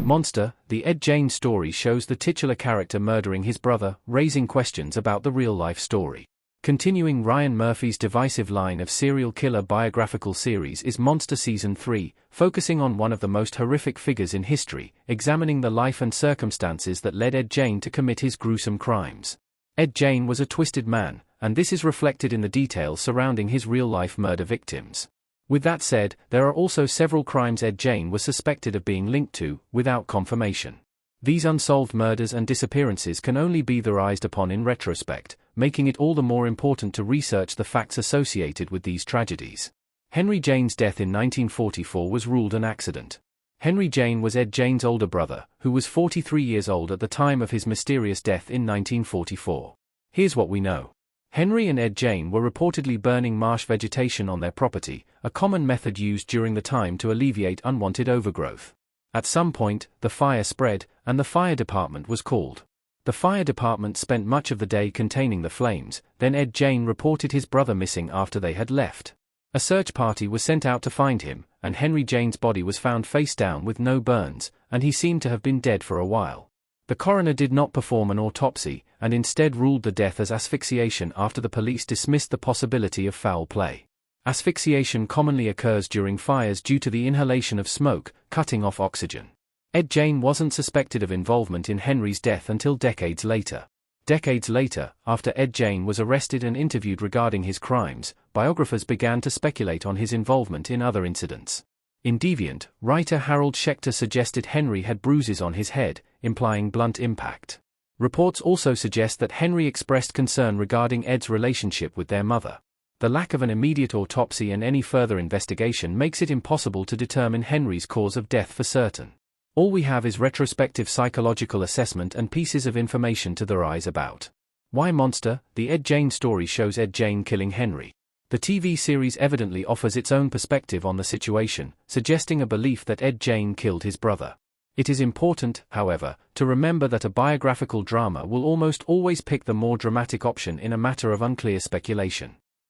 Monster, the Ed Gein story shows the titular character murdering his brother, raising questions about the real-life story. Continuing Ryan Murphy's divisive line of serial killer biographical series is Monster Season 3, focusing on one of the most horrific figures in history, examining the life and circumstances that led Ed Gein to commit his gruesome crimes. Ed Gein was a twisted man, and this is reflected in the details surrounding his real-life murder victims. With that said, there are also several crimes Ed Gein was suspected of being linked to, without confirmation. These unsolved murders and disappearances can only be theorized upon in retrospect, making it all the more important to research the facts associated with these tragedies. Henry Gein's death in 1944 was ruled an accident. Henry Gein was Ed Gein's older brother, who was 43 years old at the time of his mysterious death in 1944. Here's what we know. Henry and Ed Gein were reportedly burning marsh vegetation on their property, a common method used during the time to alleviate unwanted overgrowth. At some point, the fire spread, and the fire department was called. The fire department spent much of the day containing the flames, then Ed Gein reported his brother missing after they had left. A search party was sent out to find him, and Henry Gein's body was found face down with no burns, and he seemed to have been dead for a while. The coroner did not perform an autopsy, and instead ruled the death as asphyxiation after the police dismissed the possibility of foul play. Asphyxiation commonly occurs during fires due to the inhalation of smoke, cutting off oxygen. Ed Gein wasn't suspected of involvement in Henry's death until decades later. Decades later, after Ed Gein was arrested and interviewed regarding his crimes, biographers began to speculate on his involvement in other incidents. In Deviant, writer Harold Schechter suggested Henry had bruises on his head, implying blunt impact. Reports also suggest that Henry expressed concern regarding Ed's relationship with their mother. The lack of an immediate autopsy and any further investigation makes it impossible to determine Henry's cause of death for certain. All we have is retrospective psychological assessment and pieces of information to theorize about. Why Monster? The Ed Gein story shows Ed Gein killing Henry. The TV series evidently offers its own perspective on the situation, suggesting a belief that Ed Gein killed his brother. It is important, however, to remember that a biographical drama will almost always pick the more dramatic option in a matter of unclear speculation.